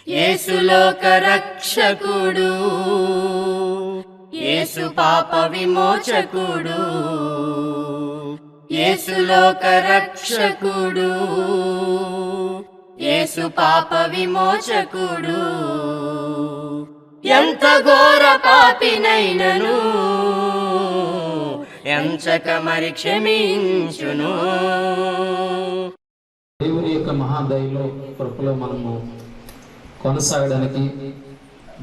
యేసు లోక రక్షకుడు, యేసు పాప విమోచకుడు, యేసు లోక రక్షకుడు, యేసు పాప విమోచకుడు. ఎంత ఘోర పాపినైనను ఎంచక మరి క్షమించును. దేవుని యొక్క మహాదయలో కృపలో మనము కొనసాగడానికి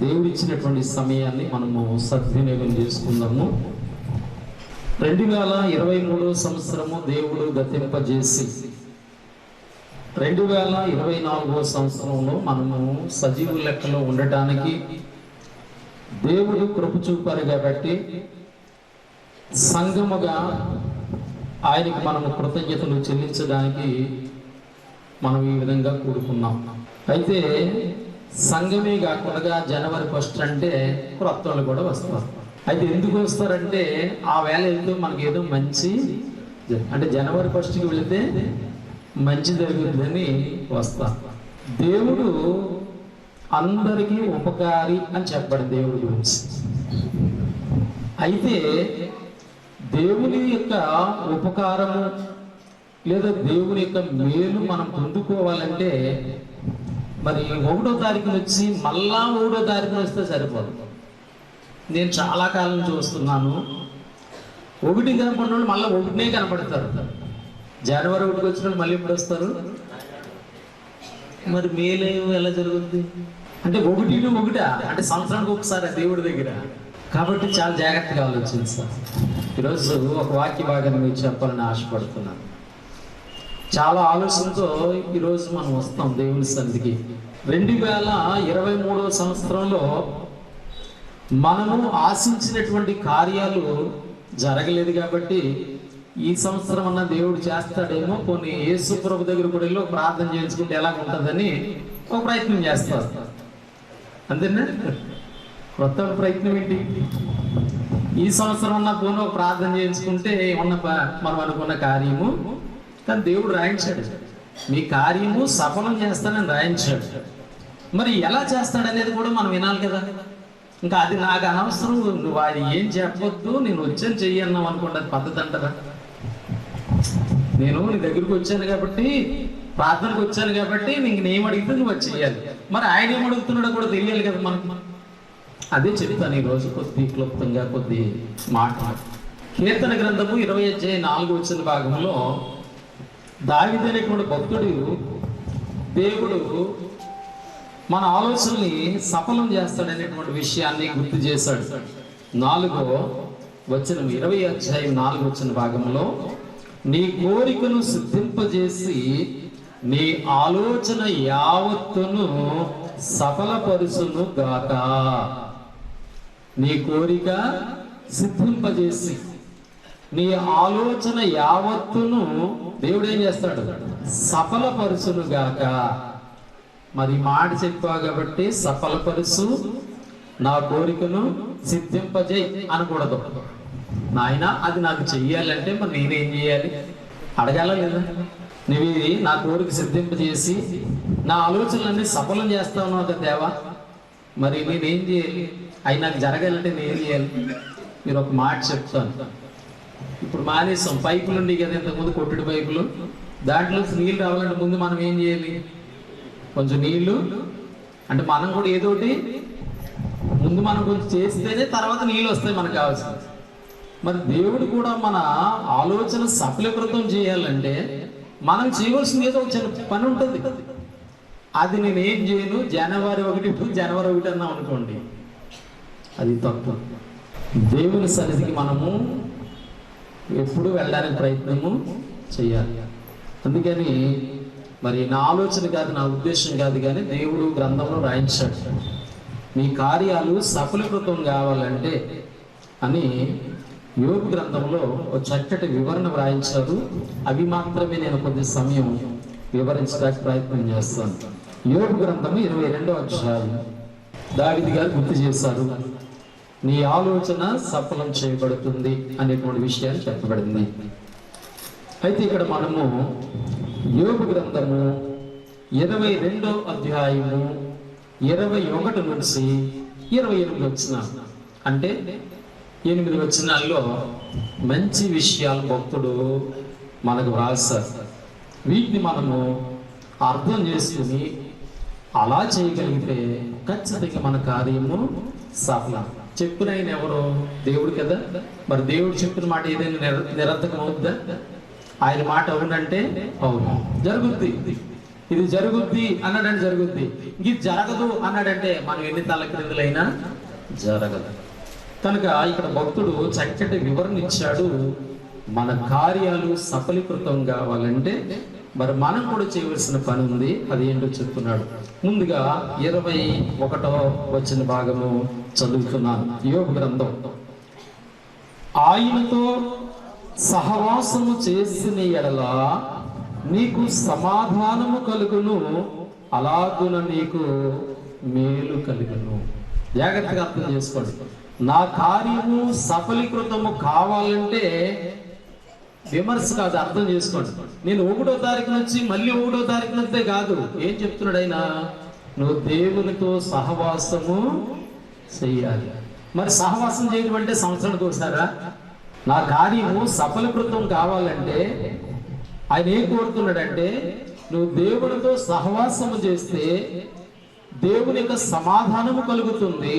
దేవుడిచ్చినటువంటి సమయాన్ని మనము సద్వినియోగం చేసుకుందాము. 2023 సంవత్సరము దేవుడు గతింపజేసి 2024 సంవత్సరంలో మనము సజీవు లెక్కలో ఉండటానికి దేవుడు కృప చూపారు. కాబట్టి సంఘముగా ఆయనకి మనము కృతజ్ఞతలు చెల్లించడానికి మనం ఈ విధంగా కూడుకున్నాం. అయితే సంఘమే కాకుండా జనవరి 1 అంటే క్రొత్త వాళ్ళు కూడా వస్తారు. అయితే ఎందుకు వస్తారంటే ఆ వేళ వెళ్తూ మనకి ఏదో మంచి అంటే జనవరి 1కి వెళితే మంచి జరుగుతుందని వస్తారు. దేవుడు అందరికీ ఉపకారి అని చెప్పాడు దేవుడి గురించి. అయితే దేవుని యొక్క ఉపకారము లేదా దేవుని యొక్క మేలు మనం పొందుకోవాలంటే మరి 1వ తారీఖున వచ్చి మళ్ళా 3వ తారీఖున వస్తే సరిపోదు. నేను చాలా కాలం చూస్తున్నాను, 1 కనపడిన వాళ్ళు మళ్ళీ 1నే కనపడతారు. జనవరి 1కి వచ్చిన వాళ్ళు మళ్ళీ ఎప్పుడు వస్తారు? మరి మేలు ఎలా జరుగుతుంది అంటే 1 అంటే సంవత్సరానికి ఒకసారి దేవుడి దగ్గర. కాబట్టి చాలా జాగ్రత్తగా ఆలోచించాలి. ఈరోజు ఒక వాక్య భాగాన్ని మీకు చెప్పాలని ఆశపడుతున్నాను. చాలా ఆలోచనతో ఈరోజు మనం వస్తాం దేవుని సన్నిధికి. 2023 సంవత్సరంలో మనము ఆశించినటువంటి కార్యాలు జరగలేదు. కాబట్టి ఈ సంవత్సరం అన్న దేవుడు చేస్తాడేమో, కొన్ని యేసు ప్రభు దగ్గర కూడా వెళ్ళి ప్రార్థన చేయించుకుంటే ఎలా ఉంటుందని ఒక ప్రయత్నం చేస్తారు. అంతేనా? కొత్త ప్రయత్నం ఏంటి? ఈ సంవత్సరం అన్న పోను ఒక ప్రార్థన చేయించుకుంటే ఉన్న మనం అనుకున్న కార్యము కానీ దేవుడు రాయించాడు. మీ కార్యము సఫలం చేస్తానని రాయించాడు. మరి ఎలా చేస్తాడనేది కూడా మనం వినాలి కదా. ఇంకా అది నాకు అనవసరం, నువ్వు అది ఏం చెప్పొద్దు, నేను వచ్చాను చెయ్యన్నావు అనుకోండి, అది పద్ధతి అంటారా? నేను నీ దగ్గరికి వచ్చాను కాబట్టి, ప్రార్థనకు వచ్చాను కాబట్టి నీకు నేను అడిగితే నువ్వు అది చెయ్యాలి. మరి ఆయన ఏం అడుగుతున్నాడో కూడా తెలియాలి కదా మనకు. అదే చెప్తాను ఈరోజు కొద్ది క్లుప్తంగా కొద్ది మాట. కీర్తన గ్రంథము 20:4 భాగంలో దావీదు అనేటువంటి భక్తుడు దేవుడు మన ఆలోచనని సఫలం చేస్తాడనేటువంటి విషయాన్ని గుర్తు చేశాడు. 4వ వచనం 20:4 భాగంలో నీ కోరికను సిద్ధింపజేసి నీ ఆలోచన యావత్తును సఫలపరుచును గాక. నీ కోరిక సిద్ధింపజేసి నీ ఆలోచన యావత్తును దేవుడు ఏం చేస్తాడు? సఫలపరుచును గాక. మరి మాట చెప్పావు కాబట్టి సఫలపరుచు, నా కోరికను సిద్ధింపజేయి అనకూడదు. నాయన అది నాకు చెయ్యాలంటే మరి నేనేం చేయాలి? అడగాల లేదా? నువ్వు నా కోరిక సిద్ధింపజేసి నా ఆలోచనలన్నీ సఫలం చేస్తావు కదా దేవా, మరి నేనేం చేయాలి? అవి నాకు జరగాలంటే నేనేం చేయాలి? మీరు ఒక మాట చెప్తాను. ఇప్పుడు మానేసాం, పైపులు ఉండి కదా ఇంతకుముందు కొట్టుడు పైపులు, దాంట్లో నీళ్ళు రావాలంటే ముందు మనం ఏం చేయాలి? కొంచెం నీళ్లు అంటే మనం కూడా ఏదోటి ముందు మనం కొంచెం చేస్తేనే తర్వాత నీళ్ళు వస్తాయి మనకు కావాల్సింది. మరి దేవుడు కూడా మన ఆలోచన సఫలీకృతం చేయాలంటే మనం చేయవలసింది ఏదో ఒక చిన్న పని ఉంటుంది. అది నేనేం చేయను, జనవరి 1 అన్నాం అనుకోండి, అది తప్పు. దేవుని సన్నిధికి మనము ఎప్పుడు వెళ్ళడానికి ప్రయత్నము చేయాలి. అందుకని మరి నా ఆలోచన కాదు, నా ఉద్దేశం కాదు, కానీ దేవుడు గ్రంథంలో రాయించాడు మీ కార్యాలు సఫలీకృతం కావాలంటే అని. యోబు గ్రంథంలో ఒక చక్కటి వివరణ వ్రాయించారు. అవి మాత్రమే నేను కొద్ది సమయం వివరించడానికి ప్రయత్నం చేస్తాను. యోబు గ్రంథము 22వ అధ్యాయం దావీదు గారు గుర్తు చేశారు. నీ ఆలోచన సఫలం చేయబడుతుంది అనేటువంటి విషయాన్ని చెప్పబడింది. అయితే ఇక్కడ మనము యోబు గ్రంథము 22వ అధ్యాయము 21 నుంచి 28 వచనాలు, అంటే 8 వచనాల్లో మంచి విషయాలు భక్తుడు మనకు వ్రాసారు. వీటిని మనము అర్థం చేసుకుని అలా చేయగలిగితే ఖచ్చితంగా మన కార్యము సఫలం. చెప్పిన ఆయన ఎవరు? దేవుడు కదా. మరి దేవుడు చెప్పిన మాట ఏదైనా నిరర్థకం అవుద్దా? ఆయన మాట అవునంటే అవును, జరుగుద్ది. ఇది జరుగుద్ది అన్నాడంటే జరుగుద్ది, ఇది జరగదు అన్నాడంటే మనం ఎన్ని తలక్రిందులైనా జరగదు. కనుక ఇక్కడ భక్తుడు చక్కటి వివరణ ఇచ్చాడు. మన కార్యాలు సఫలీకృతం కావాలంటే మరి మనం కూడా చేయవలసిన పని ఉంది. అది ఏంటో చెప్తున్నాడు. ముందుగా 21వ వచన భాగము చదువుతున్నాను. యోబు గ్రంథం. ఆయనతో సహవాసము చేసిన ఎడల నీకు సమాధానము కలుగును, అలాగున నీకు మేలు కలుగును. జాగ్రత్తగా అర్థం చేసుకోండి. నా కార్యము సఫలీకృతము కావాలంటే విమర్శ కాదు, అర్థం చేసుకోండి. నేను 1వ తారీఖు నుంచి మళ్ళీ 1వ తారీఖు నుంచే కాదు. ఏం చెప్తున్నాడు ఆయన? నువ్వు దేవునితో సహవాసము చెయ్యాలి. మరి సహవాసం చేయడం అంటే సంవత్సరానికి ఒకసారా? నా కార్యము సఫలీకృతం కావాలంటే ఆయన ఏం కోరుతున్నాడంటే నువ్వు దేవునితో సహవాసము చేస్తే దేవుని యొక్క సమాధానము కలుగుతుంది,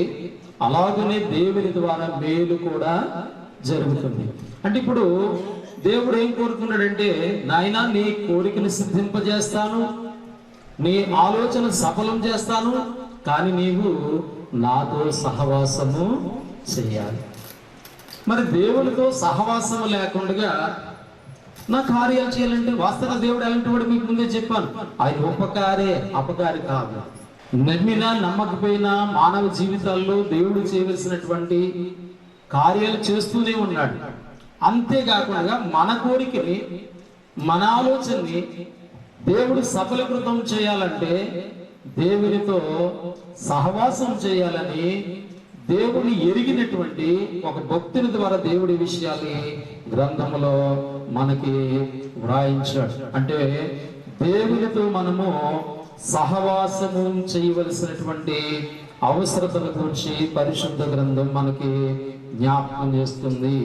అలాగనే దేవుని ద్వారా మేలు కూడా జరుగుతుంది. అంటే ఇప్పుడు దేవుడు ఏం కోరుతున్నాడంటే, నాయనా నీ కోరికను సిద్ధింపజేస్తాను, నీ ఆలోచన సఫలం చేస్తాను, కానీ నీవు నాతో సహవాసము చేయాలి. మరి దేవునితో సహవాసము లేకుండా నా కార్యాలు చేయాలంటే వాస్తవంగా దేవుడు ఎలాంటి వాడు మీకు ముందే చెప్పాను. ఆయన ఉపకారే, అపకారి కాదు. నమ్మినా నమ్మకపోయినా మానవ జీవితాల్లో దేవుడు చేయవలసినటువంటి కార్యాలు చేస్తూనే ఉన్నాడు. అంతేకాకుండా మన కోరికని, మన ఆలోచనని దేవుడు సఫలీకృతం చేయాలంటే దేవునితో సహవాసం చేయాలని దేవుని ఎరిగినటువంటి ఒక భక్తుని ద్వారా దేవుడి విషయాన్ని గ్రంథంలో మనకి వ్రాయించాడు. అంటే దేవునితో మనము సహవాసము చేయవలసినటువంటి అవసరతల గురించి పరిశుద్ధ గ్రంథం మనకి జ్ఞాపకం చేస్తుంది.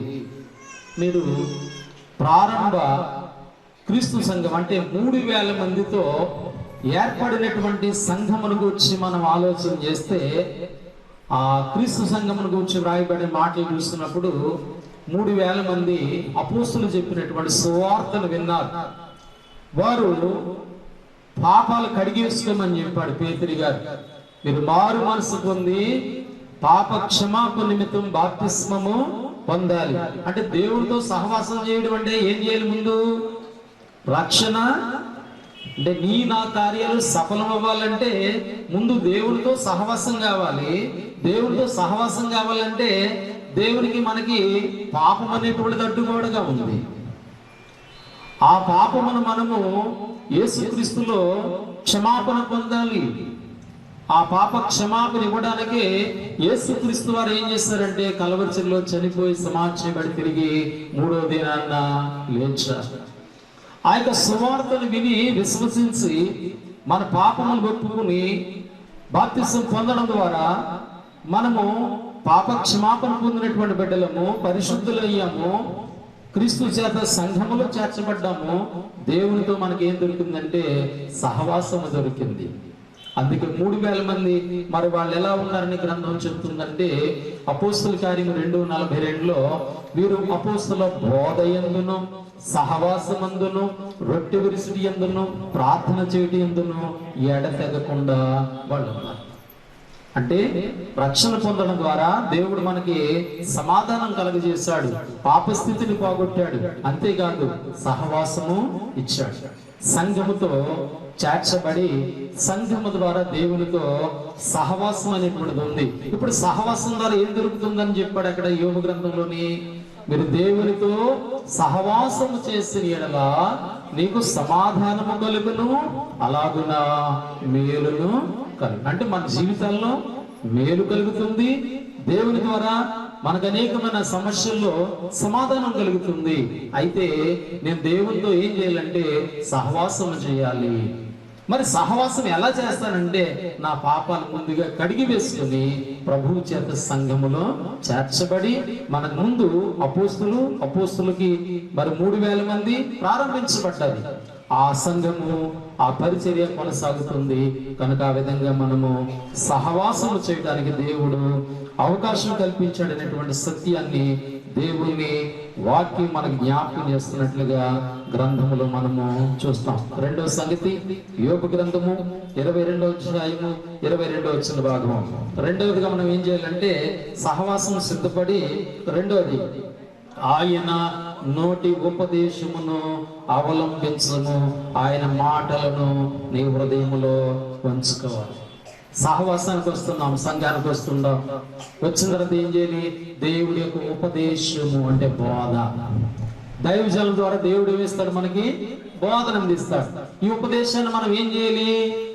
మీరు ప్రారంభ క్రీస్తు సంఘం అంటే 3000 మందితో ఏర్పడినటువంటి సంఘమును గురించి మనం ఆలోచన చేస్తే, ఆ క్రీస్తు సంఘమును గురించి వ్రాయబడిన మాటలు చూస్తున్నప్పుడు 3000 మంది అపోస్తులు చెప్పినటువంటి సువార్తను విన్నారు. వారు పాపాలు కడిగేసుకోమని చెప్పాడు పేతురు గారు. మీరు మారు మనసు పొంది పాప క్షమాపణ నిమిత్తం బాప్తిస్మము పొందాలి. అంటే దేవుడితో సహవాసం చేయడం అంటే ఏం చేయాలి? ముందు రక్షణ. అంటే నా కార్యాలు సఫలం అవ్వాలంటే ముందు దేవుడితో సహవాసం కావాలి. దేవుడితో సహవాసం కావాలంటే దేవునికి మనకి పాపం అనేటువంటిది అడ్డుగోడగా ఉంది. ఆ పాపమును మనము యేసుక్రీస్తులో క్షమాపణ పొందాలి. ఆ పాప క్షమాపణ ఇవ్వడానికి యేసుక్రీస్తు వారు ఏం చేస్తారంటే కలవరిలో చనిపోయి సమాజపడి తిరిగి 3వ దినాన్న లేచారు. ఆ యొక్క సువార్తను విని విశ్వసించి మన పాపములు ఒప్పుకుని బాప్తిసం పొందడం ద్వారా మనము పాప క్షమాపణ పొందినటువంటి బిడ్డలము, పరిశుద్ధులయ్యాము, క్రీస్తు చేత సంఘములో చేర్చబడ్డాము. దేవునితో మనకి ఏం దొరికిందంటే సహవాసము దొరికింది. అందుకే 3000 మంది. మరి వాళ్ళు ఎలా ఉన్నారని గ్రంథం చెప్తుందంటే అపోస్తుల కార్యము 2:42లో వీరు అపోస్తుల బోధ యందును, సహవాసమందును, రొట్టె విరుసుడి యందును, ప్రార్థన చేయటి యందును ఎడతెగకుండా వాళ్ళు ఉన్నారు. అంటే రక్షణ పొందడం ద్వారా దేవుడు మనకి సమాధానం కలుగజేశాడు, పాపస్థితిని పోగొట్టాడు. అంతేకాదు సహవాసము ఇచ్చాడు. సంఘముతో చేర్చబడి సంఘము ద్వారా దేవునితో సహవాసం అనేటువంటిది ఉంది. ఇప్పుడు సహవాసం ద్వారా ఏం దొరుకుతుందని చెప్పాడు అక్కడ యోబు గ్రంథంలోని. మీరు దేవునితో సహవాసము చేసిన ఎడల నీకు సమాధానము కలుగును, అలాగున మేలును కలుగు. అంటే మన జీవితాల్లో మేలు కలుగుతుంది. దేవుని ద్వారా మనకు అనేకమైన సమస్యల్లో సమాధానం కలుగుతుంది. అయితే నేను దేవునితో ఏం చేయాలంటే సహవాసం చేయాలి. మరి సహవాసం ఎలా చేస్తానంటే నా పాపాలు ముందుగా కడిగి వేసుకుని ప్రభువు చేత సంఘములో చేర్చబడి మన ముందు అపోస్తులకి మరి 3000 మంది ప్రారంభించబడ్డారు. ఆ సంఘము ఆ పరిచర్య కొనసాగుతుంది కనుక ఆ విధంగా మనము సహవాసము చేయడానికి దేవుడు అవకాశం కల్పించాడనేటువంటి సత్యాన్ని దేవుని వాక్యం మనకు జ్ఞాపకం చేస్తున్నట్లుగా గ్రంథములో మనము చూస్తాం. రెండవ సంగతి యోబు గ్రంథము 22వ అధ్యాయము 22వ వచన భాగం. రెండవదిగా మనం ఏం చేయాలంటే సహవాసం సిద్ధపడి రెండవది ఆయన నోటి ఉపదేశమును అవలంబించము, ఆయన మాటలను నీ హృదయములో ఉంచుకోవాలి. సహవాసానికి వస్తున్నాం, సంఘానికి వస్తున్నాం, వచ్చిన తర్వాత ఏం చేయాలి? దేవుడి యొక్క ఉపదేశము అంటే బోధ. దైవజనుల ద్వారా దేవుడు ఏమిస్తాడు? మనకి బోధన అందిస్తాడు. ఈ ఉపదేశాన్ని మనం ఏం చేయాలి?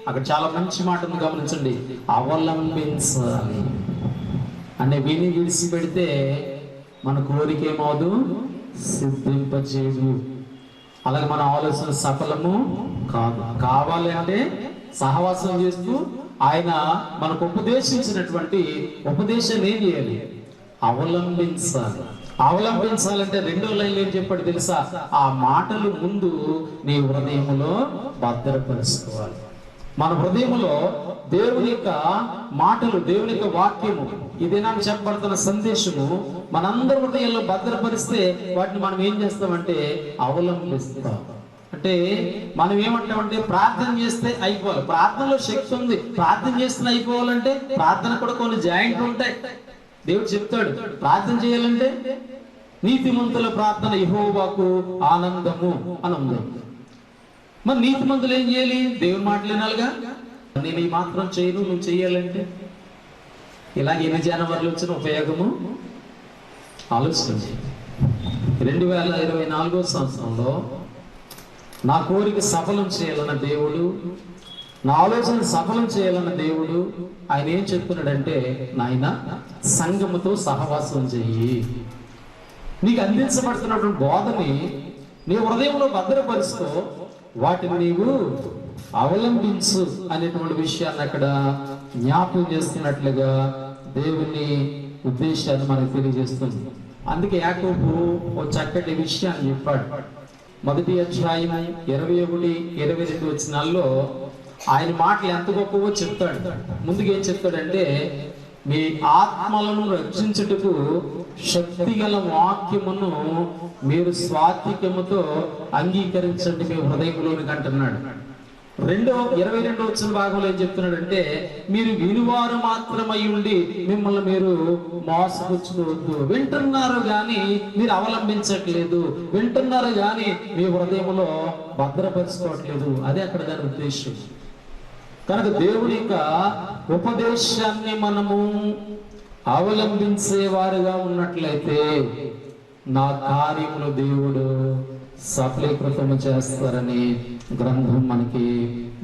అక్కడ చాలా మంచి మాట ఉంది, గమనించండి. అవలంబించాలి అంటే విని విడిచిపెడితే మన కోరిక ఏమవుదు? సిద్ధింపచేయదు. అలాగే మన ఆలోచన సఫలము కాదు. కావాలి అంటే సహవాసం చేస్తూ ఆయన మనకు ఉపదేశించినటువంటి ఉపదేశాన్ని ఏం చేయాలి? అవలంబించాలి. అవలంబించాలంటే రెండో లైన్లో ఏం చెప్పాడు తెలుసా? ఆ మాటలు ముందు నీ హృదయములో భద్రపరుచుకోవాలి. మన హృదయములో దేవుని యొక్క మాటలు, దేవుని యొక్క వాక్యము, ఇదే నాకు చెప్పబడుతున్న సందేశము మనందరి హృదయంలో భద్రపరిస్తే వాటిని మనం ఏం చేస్తామంటే అవలంబిస్తాం. అంటే మనం ఏమంటామంటే ప్రార్థన చేస్తే అయిపోవాలి. ప్రార్థనలో శక్తి ఉంది. ప్రార్థన చేస్తే అయిపోవాలంటే ప్రార్థన కూడా కొన్ని జాయింట్లు ఉంటాయి. దేవుడు చెప్తాడు ప్రార్థన చేయాలంటే నీతిమంతుల ప్రార్థన యెహోవాకు ఆనందము అని ఉంది. మరి నీతిమంతులు ఏం చేయాలి? దేవుని మాటలు వినాలిగా. నేను ఈ మాత్రం చేయను, నువ్వు చేయాలంటే ఇలాగ ఎన్ని జనవరిలో వచ్చిన ఉపయోగము ఆలోచించి 2024వ సంవత్సరంలో నా కోరిక సఫలం చేయాలన్న దేవుడు, నా ఆలోచన సఫలం చేయాలన్న దేవుడు ఆయన ఏం చెప్తున్నాడంటే, నాయన సంఘముతో సహవాసం చెయ్యి. నీకు అందించబడుతున్నటువంటి బోధని నీ హృదయంలో భద్రపరుస్తూ వాటిని నీవు అవలంబించు అనేటువంటి విషయాన్ని అక్కడ జ్ఞాపకం చేస్తున్నట్లుగా దేవుని ఉద్దేశాన్ని మనకు తెలియజేస్తుంది. అందుకే యాకోబు ఓ చక్కటి విషయాన్ని చెప్పాడు. 1వ అధ్యాయం 21, 22 వచనాల్లో ఆయన మాటలు ఎంత గొప్పవో చెప్తాడు. ముందుగా ఏం చెప్తాడంటే, మీ ఆత్మలను రక్షించుటకు శక్తిగల వాక్యమును మీరు స్వాత్వికముతో అంగీకరించండి మీ హృదయంలోనికి అంటున్నాడు. 22వ వచన భాగంలో ఏం చెప్తున్నాడంటే, మీరు వినువారు మాత్రమై ఉండి మిమ్మల్ని మీరు మోసపుచ్చుకోవద్దు. వింటున్నారు గాని మీరు అవలంబించట్లేదు, వింటున్నారు గాని మీ హృదయంలో భద్రపరుచుకోవట్లేదు. అదే అక్కడ దాని ఉద్దేశం. కనుక దేవుని యొక్క ఉపదేశాన్ని మనము అవలంబించే వారుగా ఉన్నట్లయితే నా కార్యములు దేవుడు సఫలీకృతము చేస్తారని గ్రంథం మనకి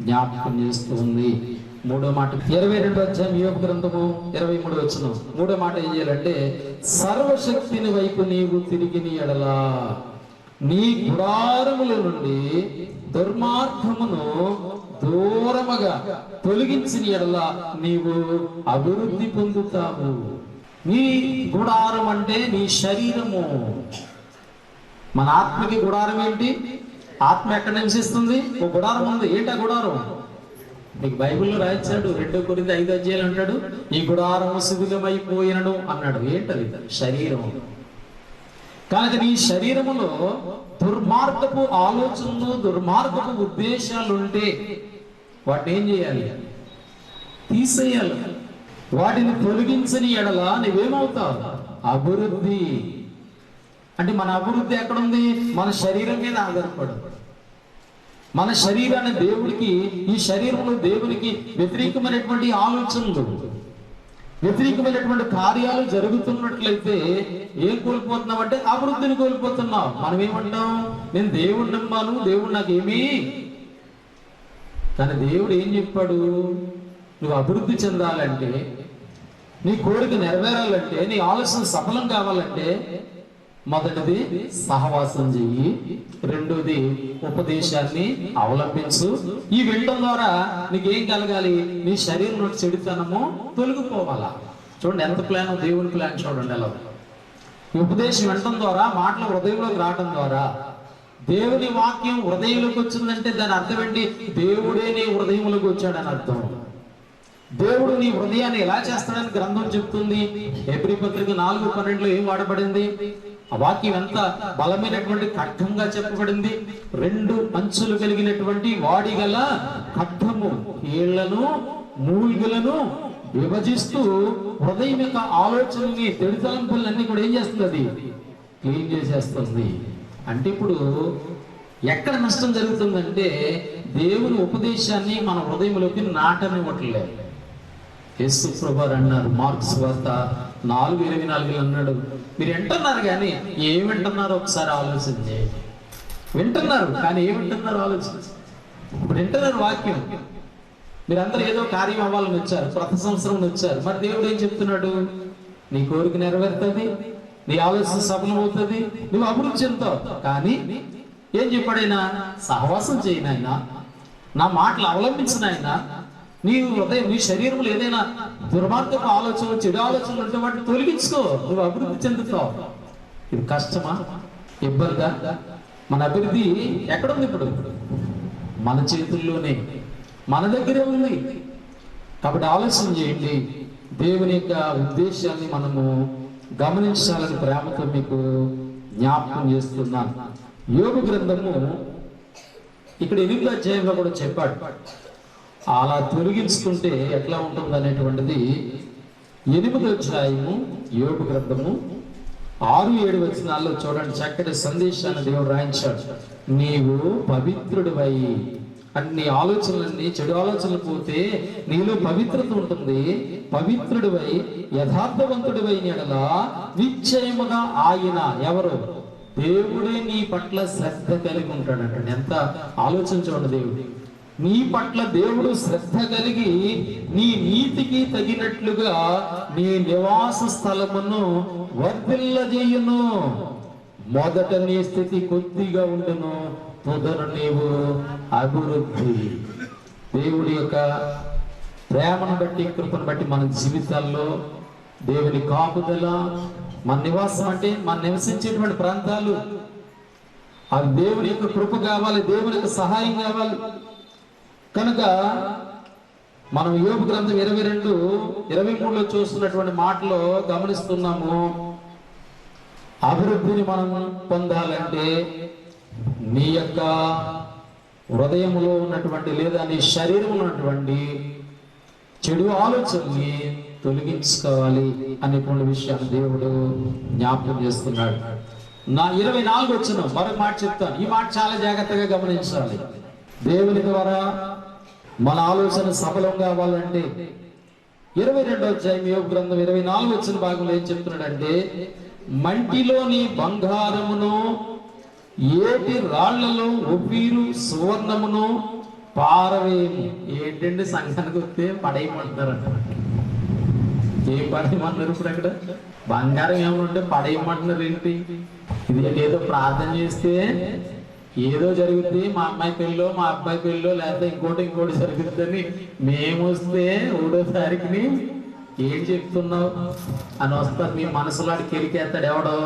జ్ఞాపకం చేస్తూ ఉంది. 3వ మాట 22వ అధ్యాయం యోబు గ్రంథము 23వ వచనం. 3వ మాట ఏం చేయాలంటే, సర్వశక్తిని వైపు నీవు తిరిగిన ఎడలా నీ గుడారముల నుండి దుర్మార్గమును దూరముగా తొలగించిన ఎడల నీవు అభివృద్ధి పొందుతావు. నీ గుడారం అంటే నీ శరీరము. మన ఆత్మకి గుడారం ఏంటి? ఆత్మ ఎక్కడ నివసిస్తుంది? ఓ గుడారం ఉంది. ఏంటి ఆ గుడారం? మీకు బైబిల్లో రాయించాడు. 2 కొరింథీ 5వ అధ్యాయం అంటాడు, ఈ గుడారము శిథిలమైపోయినను అన్నాడు. ఏంటది? శరీరం. కనుక నీ శరీరములో దుర్మార్గపు ఆలోచనలు, దుర్మార్గపు ఉద్దేశాలు ఉంటే వాటిని ఏం చేయాలి? తీసేయాలి. వాటిని తొలగించని ఎడల నువ్వేమవుతావు? అభివృద్ధి. అంటే మన అభివృద్ధి ఎక్కడుంది? మన శరీరం మీద ఆధారపడు. మన శరీరాన్ని దేవుడికి, ఈ శరీరంలో దేవునికి వ్యతిరేకమైనటువంటి ఆలోచనలు, వ్యతిరేకమైనటువంటి కార్యాలు జరుగుతున్నట్లయితే ఏం కోల్పోతున్నాం అంటే అభివృద్ధిని కోల్పోతున్నాం. మనం ఏమంటాం? నేను దేవుడిని నమ్మాను, దేవుడు నాకేమీ. కానీ దేవుడు ఏం చెప్పాడు? నువ్వు అభివృద్ధి చెందాలంటే, నీ కోరిక నెరవేరాలంటే, నీ ఆలోచన సఫలం కావాలంటే మొదటిది సహవాసం చెయ్యి, రెండోది ఉపదేశాన్ని అవలంబించు. ఈ వినడం ద్వారా నీకేం కలగాలి? నీ శరీరంలో చెడుతనము తొలగిపోవాలా. చూడండి ఎంత ప్లాన్, దేవుని ప్లాన్ చూడండి ఎలా. ఈ ఉపదేశం వినడం ద్వారా, మాటలు హృదయంలోకి రావడం ద్వారా, దేవుని వాక్యం హృదయంలోకి వచ్చిందంటే దాని అర్థం ఏంటి? దేవుడే నీ హృదయంలోకి వచ్చాడని అర్థం. దేవుడు నీ హృదయాన్ని ఎలా చేస్తాడని గ్రంథం చెప్తుంది. హెబ్రీ పత్రిక 4:12 ఏం వాడబడింది? ఆ వాక్యం ఎంత బలమైనటువంటి ఖడ్గంగా చెప్పబడింది. 2 అంచులు కలిగినటువంటి వాడి గల ఖడ్గము కీళ్లను మూల్గులను విభజిస్తూ హృదయం యొక్క ఆలోచనని, తెడితలంపులన్నీ కూడా ఏం చేస్తుంది? అది క్లీన్ చేసేస్తుంది. అంటే ఇప్పుడు ఎక్కడ నష్టం జరుగుతుందంటే దేవుని ఉపదేశాన్ని మన హృదయంలోకి నాటనివ్వట్లేదు. యేసు ప్రభువారు అన్నారు, మార్క్స్ వార్త 4:24 అన్నాడు, మీరు వింటున్నారు కానీ ఏం వింటున్నారో ఒకసారి ఆలోచించండి. వింటున్నారు కానీ ఏం వింటున్నారో ఆలోచించండి. ఇప్పుడు వింటున్నారు వాక్యం, మీరందరూ ఏదో కార్యం అవ్వాలని వచ్చారు, కొత్త సంవత్సరం వచ్చారు. మరి దేవుడు ఏం చెప్తున్నాడు? నీ కోరిక నెరవేరుతుంది, నీ ఆలోచన సఫలమవుతుంది, నువ్వు అభివృద్ధి చెందుతావు. కానీ ఏం చెప్పాడైనా? సహవాసం చేయను ఆయన, నా మాటలు అవలంబించిన ఆయన. నీ హృదయం, నీ శరీరంలో ఏదైనా దుర్మార్గపు ఆలోచనలు, చెడు ఆలోచనలు ఉంటే వాటిని తొలగించుకో, నువ్వు అభివృద్ధి చెందుతావు. ఇది కష్టమా? ఇబ్బందా? మన అభివృద్ధి ఎక్కడుంది? ఇప్పుడు మన చేతుల్లోనే, మన దగ్గరే ఉంది. కాబట్టి ఆలోచన చేయండి. దేవుని యొక్క ఉద్దేశాన్ని మనము గమనించాలని ప్రేమతో మీకు జ్ఞాపకం చేస్తున్నాను. యోబు గ్రంథము ఇక్కడ 8వ అధ్యాయంలో కూడా చెప్పాడు. అలా తొలగించుకుంటే ఎట్లా ఉంటుంది అనేటువంటిది 8వ అధ్యాయము యోబు గ్రంథము 6-7 వచనాల్లో చూడండి. చక్కటి సందేశాన్ని దేవుడు రాయించాడు. నీవు పవిత్రుడివై, అన్ని ఆలోచనలన్నీ, చెడు ఆలోచనలు పోతే నీలో పవిత్రత ఉంటుంది. పవిత్రుడివై యథార్థవంతుడివై ఎడల నిశ్చయముగా ఆయన, ఎవరు? దేవుడే నీ పట్ల శ్రద్ధ కలిగి ఉంటాడంట. ఎంత ఆలోచన చూడండి. దేవుడు నీ పట్ల దేవుడు శ్రద్ధ కలిగి నీ నీతికి తగినట్లుగా నీ నివాస స్థలమును వర్ధిల్లజేయును. మొదట నీ స్థితి కొద్దిగా ఉండును, తుదను నీవు అభివృద్ధి. దేవుడి యొక్క ప్రేమను బట్టి, కృపను బట్టి మన జీవితాల్లో దేవుని కాపుదల, మన నివాసం అంటే మన నివసించేటువంటి ప్రాంతాలు, అది దేవుని యొక్క కృప కావాలి, దేవుని యొక్క సహాయం కావాలి. కనుక మనం యోబు గ్రంథం 22-23లో చూస్తున్నటువంటి మాటలో గమనిస్తున్నాము. అభివృద్ధిని మనం పొందాలంటే నీ యొక్క హృదయంలో ఉన్నటువంటి, లేదా నీ శరీరంలో ఉన్నటువంటి చెడు ఆలోచనని తొలగించుకోవాలి అనేటువంటి విషయాన్ని దేవుడు జ్ఞాపకం చేస్తున్నాడు. నా 24 వచ్చిన మరొక మాట చెప్తాను. ఈ మాట చాలా జాగ్రత్తగా గమనించాలి. దేవుని ద్వారా మన ఆలోచన సఫలం కావాలంటే 22వ అధ్యాయం యోబు గ్రంథం 24 వచ్చిన భాగంలో ఏం చెప్తున్నాడంటే, మంటిలోని బంగారమును, ఏటి రాళ్లలో ఒఫీరు సువర్ణమును పారవేయము. ఏంటంటే సంఘానికి వస్తే పడేయమంటున్నారంట. ఏం పడేయమంటున్నారు? ఇప్పుడు అక్కడ బంగారం ఏమంటే పడేయమంటున్నారు ఏంటి? ఇది ఏదో ప్రార్థన చేస్తే ఏదో జరుగుద్ది, మా అమ్మాయి పెళ్ళో, మా అబ్బాయి పెళ్ళో, లేకపోతే ఇంకోటి జరుగుతుందని మేము వస్తే 3వ తారీఖుని ఏం చెప్తున్నావు అని వస్తారు. మీ మనసులో కెలికేస్తాడు ఎవడో?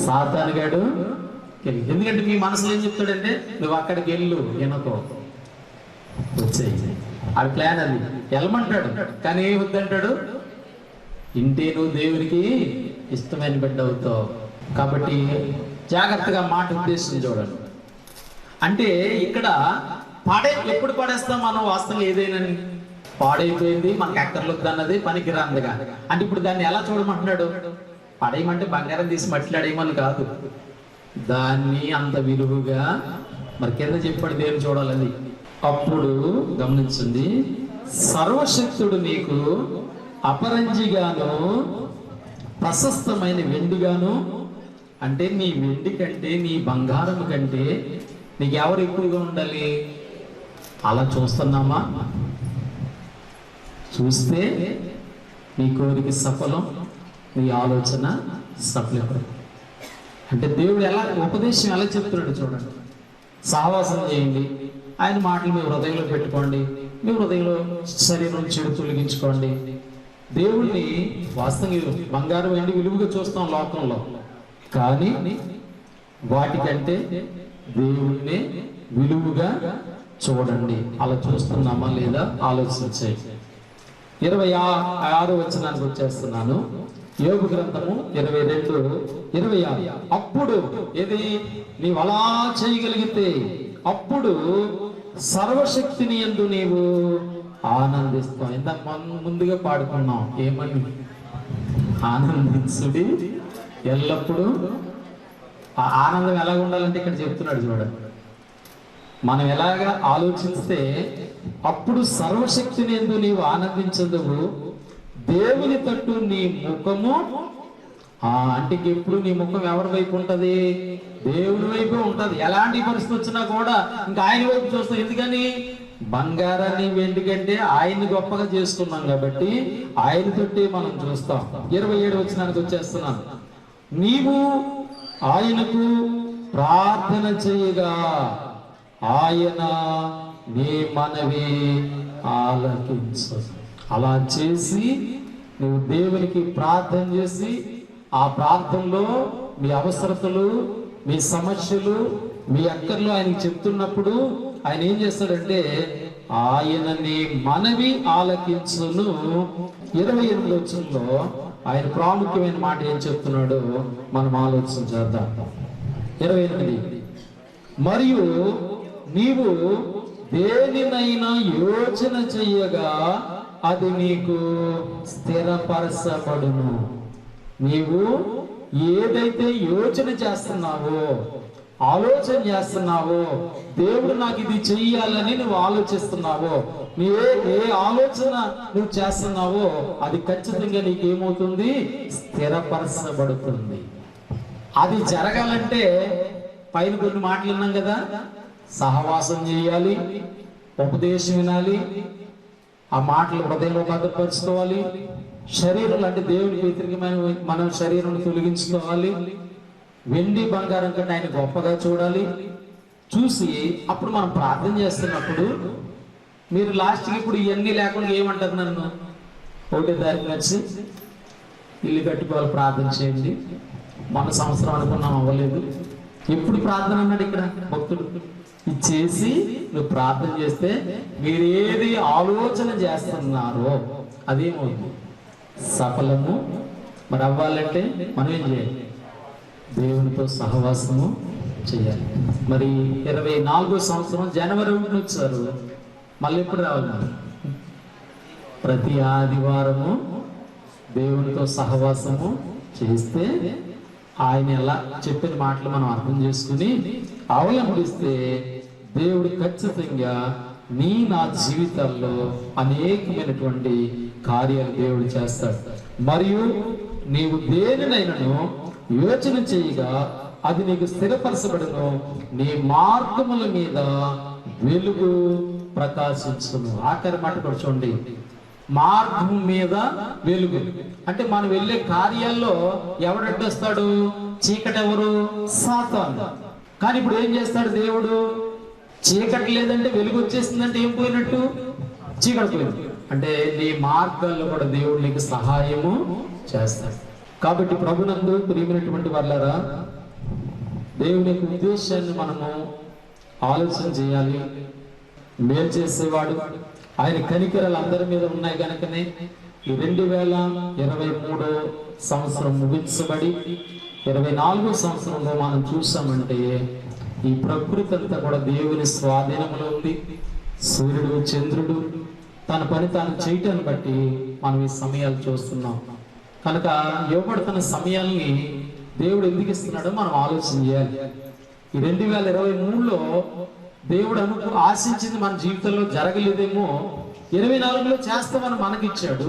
సాతానుగాడు. ఎందుకంటే మీ మనసులో ఏం చెప్తాడంటే, నువ్వు అక్కడికి వెళ్ళు, ఎనకో వచ్చేయి. అది ప్లాన్, అది వెళ్ళమంటాడు. కానీ ఏం వద్దంటాడు? ఇంటే నువ్వు దేవునికి ఇష్టమైన బిడ్డ అవుతావు. కాబట్టి జాగ్రత్తగా మాట ఉద్దేశం చూడండి. అంటే ఇక్కడ ఎప్పుడు పడేస్తాం మనం? వాస్తవంగా ఏదైనా పాడైపోయింది, మనకు అక్కర్లొద్దు అన్నది పనికిరాందిగా. అంటే ఇప్పుడు దాన్ని ఎలా చూడమంటున్నాడు? పడేయమంటే బంగారం తీసి మట్లాడేయమని కాదు, దాన్ని అంత విలువగా మరి కింద చెప్పాడు దేవుని చూడాలని. అప్పుడు గమనించండి, సర్వశక్తుడు నీకు అపరంజిగాను ప్రశస్తమైన వెండిగాను, అంటే నీ వెండి కంటే, నీ బంగారం కంటే నీకు ఎవరు ఎక్కువగా ఉండాలి? అలా చూస్తున్నామా? చూస్తే నీ కోరిక సఫలం, నీ ఆలోచన సఫలం. అంటే దేవుడు ఎలా ఉపదేశం ఎలా చెప్తున్నాడు చూడండి. సహవాసం చేయండి, ఆయన మాటలు మీ హృదయంలో పెట్టుకోండి, మీ హృదయంలో శరీరం చెడు తొలగించుకోండి. దేవుడిని వాస్తవంగా బంగారం వెండి విలువగా చూస్తాం లోకంలో, కానీ వాటికంటే దేవుడిని విలువగా చూడండి. అలా చూస్తున్నామా లేదా ఆలోచించే. 26 వచనానికి వచ్చేస్తున్నాను. యోబు గ్రంథము 22:26. అప్పుడు ఏది నీవు అలా చేయగలిగితే అప్పుడు సర్వశక్తిని యందు నీవు ఆనందిస్తావు. ఇందాక ముందుగా పాడుకున్నాం ఏమని, ఆనందించుడి ఎల్లప్పుడూ. ఆ ఆనందం ఎలాగ ఉండాలంటే ఇక్కడ చెప్తున్నాడు చూడండి. మనం ఎలాగా ఆలోచిస్తే అప్పుడు సర్వశక్తిని యందు నీవు ఆనందించదువు, దేవుని తట్టు నీ ముఖము అంటే ఎప్పుడు నీ ముఖం ఎవరి వైపు ఉంటది? దేవుని వైపు ఉంటది. ఎలాంటి పరిస్థితి వచ్చినా కూడా ఇంకా ఆయన వైపు చూస్తాం. ఎందుకని? బంగారాన్ని వెండి కంటే ఆయన్ని గొప్పగా చేసుకున్నాం కాబట్టి ఆయన తోటి మనం చూస్తాం. 27 వచనానికి వచ్చేస్తున్నాను. నీవు ఆయనకు ప్రార్థన చేయగా ఆయన నీ మనవి ఆలకించు. అలా చేసి నువ్వు దేవునికి ప్రార్థన చేసి ఆ ప్రార్థనలో మీ అవసరతలు, మీ సమస్యలు, మీ అక్కర్లు ఆయనకి చెప్తున్నప్పుడు ఆయన ఏం చేస్తాడంటే ఆయన నీ మనవి ఆలకించును. 28 వచనంలో ఆయన ప్రాముఖ్యమైన మాట ఏం చెప్తున్నాడో మనం ఆలోచన చేద్దాం. 28 మరియు నీవు దేనినైనా యోచన చెయ్యగా అది నీకు స్థిరపరచబడును. నీవు ఏదైతే యోచన చేస్తున్నావో, ఆలోచన చేస్తున్నావో, దేవుడు నాకు ఇది చెయ్యాలని నువ్వు ఆలోచిస్తున్నావో, ఏ ఆలోచన నువ్వు చేస్తున్నావో అది ఖచ్చితంగా నీకేమవుతుంది? స్థిరపరచబడుతుంది. అది జరగాలంటే పైన కొన్ని మాటలు విన్నాం కదా, సహవాసం చేయాలి, ఉపదేశం వినాలి, ఆ మాటలు హృదయంలో భద్రపరచుకోవాలి, శరీరం అంటే దేవుడికి వ్యతిరేకమైన మనం శరీరం తొలగించుకోవాలి, వెండి బంగారం కంటే ఆయన గొప్పగా చూడాలి. చూసి అప్పుడు మనం ప్రార్థన చేస్తున్నప్పుడు మీరు లాస్ట్కి ఇప్పుడు ఇవన్నీ లేకుండా ఏమంటారు? నన్ను 1వ తారీఖు వచ్చి ఇల్లు కట్టుకోవాలి, ప్రార్థన చేయండి. మన సంవత్సరం అనుకున్నాం, అవ్వలేదు. ఎప్పుడు ప్రార్థన అన్నాడు ఇక్కడ భక్తుడు? ఇది చేసి నువ్వు ప్రార్థన చేస్తే మీరు ఏది ఆలోచన చేస్తున్నారో అదేమవుతుంది? సఫలము. మరి అవ్వాలంటే మనం ఏం చేయాలి? దేవునితో సహవాసము చేయాలి. మరి 24వ సంవత్సరం జనవరి 1 వచ్చారు, మళ్ళీ ఎప్పుడు రావాలి? ప్రతి ఆదివారము దేవునితో సహవాసము చేస్తే ఆయన ఎలా చెప్పిన మాటలు మనం అర్థం చేసుకుని అవలంబిస్తే దేవుడు ఖచ్చితంగా నా జీవితాల్లో అనేకమైనటువంటి కార్యాలు దేవుడు చేస్తాడు. మరియు నీవు దేనినైనాను యోచన చేయగా అది నీకు స్థిరపరచబడును, నీ మార్గముల మీద వెలుగు ప్రకాశించును. ఆఖరి మాట కూడా చూడండి, మార్గం మీద వెలుగు. అంటే మనం వెళ్ళే కార్యాల్లో ఎవడు అడ్డొస్తాడు? చీకటి ఎవరు? సాతాను. కానీ ఇప్పుడు ఏం చేస్తాడు దేవుడు? చీకటి లేదంటే వెలుగు వచ్చేసిందంటే ఏం పోయినట్టు? చీకటి పోయింది. అంటే నీ మార్గాల్లో కూడా దేవుడు నీకు సహాయము చేస్తాడు. కాబట్టి ప్రభునందు ప్రియమైనటువంటి వాళ్ళారా, దేవుని యొక్క ఉద్దేశాన్ని మనము ఆలోచన చేయాలి. మేలు చేసేవాడు, ఆయన కనికరాలు అందరి మీద ఉన్నాయి కనుకనే ఈ 2023 సంవత్సరం ముగించబడి 24వ సంవత్సరంలో మనం చూసామంటే ఈ ప్రకృతి అంతా కూడా దేవుని స్వాధీనంలో ఉంది. సూర్యుడు, చంద్రుడు తన పని తాను చేయటాన్ని బట్టి మనం ఈ సమయాలు చూస్తున్నాం. కనుక ఇవ్వబడుతున్న సమయాల్ని దేవుడు ఎందుకు ఇస్తున్నాడో మనం ఆలోచన చేయాలి. ఈ 2023లో దేవుడు ఆశించింది మన జీవితంలో జరగలేదేమో, 24లో చేస్తామని మనకిచ్చాడు.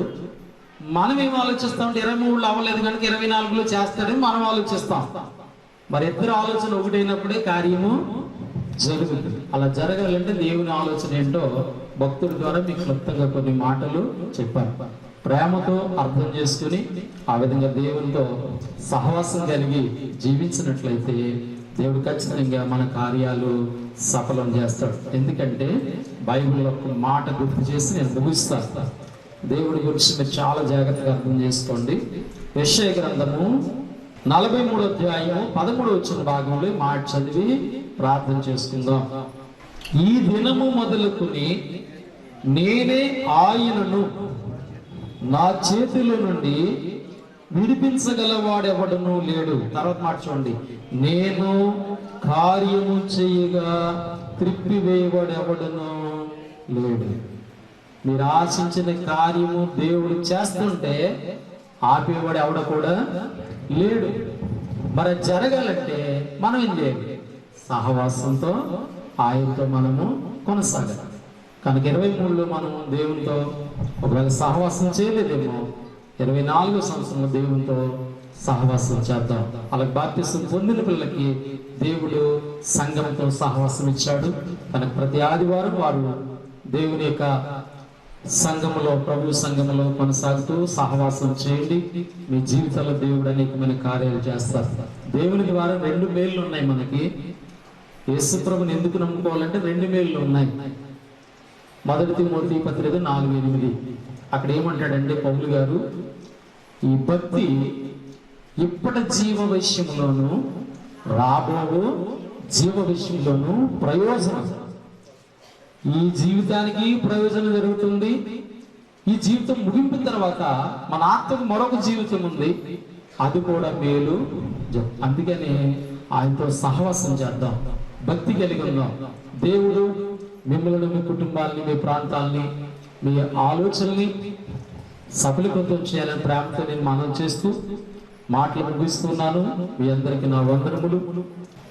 మనం ఏం ఆలోచిస్తామంటే 23లో అవ్వలేదు కనుక 24లో చేస్తాడని మనం ఆలోచిస్తాం. మరి ఇద్దరు ఆలోచన ఒకటైనప్పుడే కార్యము జరుగుతుంది. అలా జరగాలంటే దేవుని ఆలోచన ఏంటో భక్తుడి ద్వారా మీకు క్లుప్తంగా కొన్ని మాటలు చెప్పాను. ప్రేమతో అర్థం చేసుకుని ఆ విధంగా దేవునితో సహవాసం కలిగి జీవించినట్లయితే దేవుడు ఖచ్చితంగా మన కార్యాలు సఫలం చేస్తాడు. ఎందుకంటే బైబిల్లో ఒక మాట గుర్తు చేసి నేను ముగిస్తాను. దేవుడి గురించి మీరు చాలా జాగ్రత్తగా అర్థం చేసుకోండి. యెషయా గ్రంథము 43వ అధ్యాయము 13వ వచన భాగంలో మాట చదివి ప్రార్థన చేసుకుందాం. ఈ దినము మొదలుకుని నేనే ఆయనను, నా చేతిలో నుండి విడిపించగలవాడెవడను లేడు. తర్వాత మాట చూడండి, నేను కార్యము చేయగా త్రిప్పివేయవాడెవడను లేడు. మీరు ఆశించిన కార్యము దేవుడు చేస్తుంటే ఆపేవాడు ఎవడ కూడా లేడు. మరి జరగాలంటే మనం ఏం చేయాలి? సహవాసంతో ఆయనతో మనము కొనసాగాలి. కనుక 23లో మనం దేవునితో ఒకవేళ సహవాసం చేయలేదేమో 24వ సంవత్సరంలో దేవునితో సహవాసం చేద్దాం. అలాగే బాప్తిసం పొందిన పిల్లలకి దేవుడు సంఘంతో సహవాసం ఇచ్చాడు. కనుక ప్రతి ఆదివారం వారు దేవుని యొక్క సంఘములో, ప్రభు సంఘములో కొనసాగుతూ సహవాసం చేయండి. మీ జీవితంలో దేవుడు అనేకమైన కార్యాలు చేస్తారు. దేవుని ద్వారా 2 మేళ్ళు ఉన్నాయి మనకి. యేసు ప్రభుని ఎందుకు నమ్ముకోవాలంటే 2 మేళ్ళు ఉన్నాయి. 1 తిమోతి పత్రిక 4:8 అక్కడ ఏమంటాడంటే పౌలు గారు, ఈ భక్తి ఇప్పటి జీవ విషయంలోను రాబో జీవ విషయంలోను ప్రయోజనం. ఈ జీవితానికి ప్రయోజనం జరుగుతుంది. ఈ జీవితం ముగింపు తర్వాత మన ఆత్మకు మరొక జీవితం ఉంది, అది కూడా మేలు. అందుకని ఆయనతో సహవాసం చేద్దాం, భక్తి కలిగి ఉందాం. దేవుడు మిమ్మల్ని, మీ కుటుంబాలని, మీ ప్రాంతాలని, మీ ఆలోచనల్ని సఫలీకృతం చేయాలని ప్రేమతో నేను మనం చేస్తూ మాటలు ముగిస్తున్నాను. మీ అందరికీ నా వందనములు.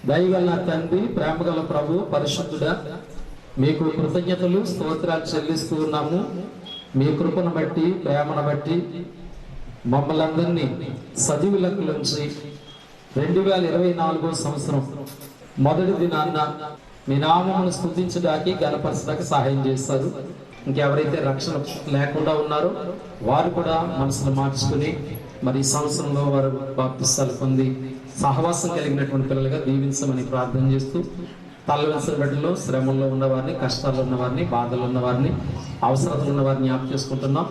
దయగల నా తండ్రి, ప్రేమగల ప్రభు, పరిశుద్ధుడా, మీకు కృతజ్ఞతలు, స్తోత్రాలు చెల్లిస్తూ ఉన్నాము. మీ కృపను బట్టి, ప్రేమను బట్టి మమ్మల్ని అందరినీ సజీవులకులోంచి 2024వ సంవత్సరం మొదటి దినాన్న మీ నామమును స్తుతించడానికి, గణపరచడానికి సహాయం చేస్తారు. ఇంకెవరైతే రక్షణ లేకుండా ఉన్నారో వారు కూడా మనసును మార్చుకుని మరి ఈ సంవత్సరంలో వారు బాప్తిస్తాలు పొంది సహవాసం కలిగినటువంటి పిల్లలుగా దీవించమని ప్రార్థన చేస్తూ, తల్లవలసిన బిడ్డలు, శ్రమల్లో ఉన్నవారిని, కష్టాల్లో ఉన్నవారిని, బాధలు ఉన్నవారిని, అవసరతలు ఉన్నవారిని జ్ఞాపకం చేసుకుంటున్నాం.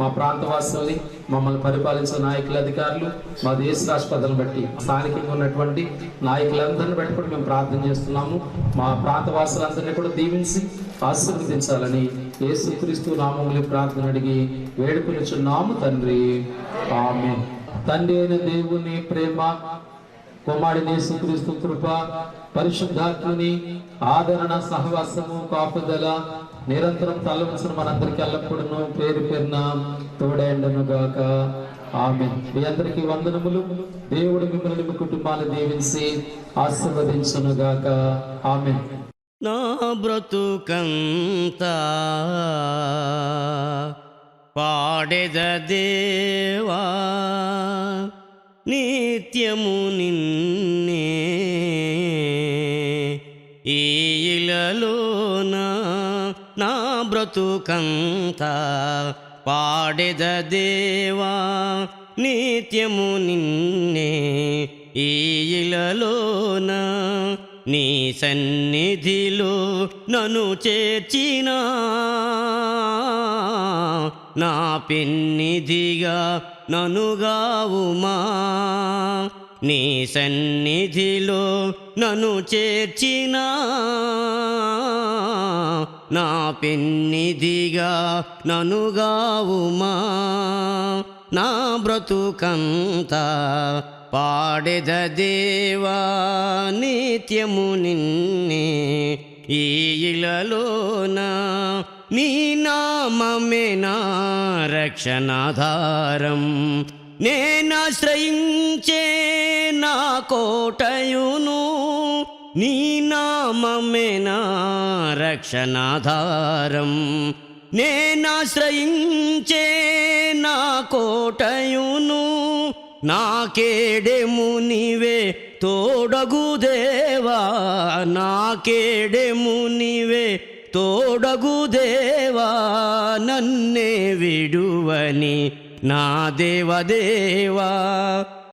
మా ప్రాంతవాసుల్ని, మమ్మల్ని పరిపాలించిన నాయకుల, అధికారులు, మా దేశ రాష్ట్రాలను బట్టి, స్థానికంగా ఉన్నటువంటి నాయకులందరిని బట్టి కూడా మేము ప్రార్థన చేస్తున్నాము. మా ప్రాంతవాసులందరినీ కూడా దీవించి ఆశీర్వదించాలని యేసుక్రీస్తు నామములో ప్రార్థన అడిగి వేడుకొనుచున్నాము తండ్రి, ఆమేన్. తండ్రి అయిన దేవుని ప్రేమ, కుమారుని యేసుక్రీస్తు కృప, పరిశుద్ధాత్మని ఆదరణ, సహవాసము, కాపుదల నిరంతరం తలవంచిన మనందరికీ ఎల్లప్పుడూ పేరు పేరున తోడైండును గాక. ఆమేన్. మీ అందరికీ వందనములు. దేవుడు మిమ్మల్ని, మీ కుటుంబాలను దీవించి ఆశీర్వదించును గాక. ఆమేన్. నా బ్రతుకంతా పాడెద దేవా, నిత్యము నిన్నే ఈ ఇలలోన. నా బ్రతుకంతా పాడెద దేవా, నిత్యము నిన్నే ఈ ఇలలోన. నీ సన్నిధిలో నన్ను చేర్చిన నా పెన్నిధిగా ననుగావుమా. నీ సన్నిధిలో నన్ను చేర్చిన నా పెన్నిధిగా ననుగావుమా. నా బ్రతుకంతా పాడెద దేవా, నిత్యము నిన్నే ఈ ఇలలోన. నీ నామమే నా రక్షణాధారం, నేనాశ్రయించే నా కోటయును. నీ నామమే నా రక్షణాధారం, నేనాశ్రయించే నా కోటయును. నాకేడెము నీవే తోడగు దేవా, నాకేడెము నీవే తోడగు దేవా నన్నే విడువని నా దేవదేవా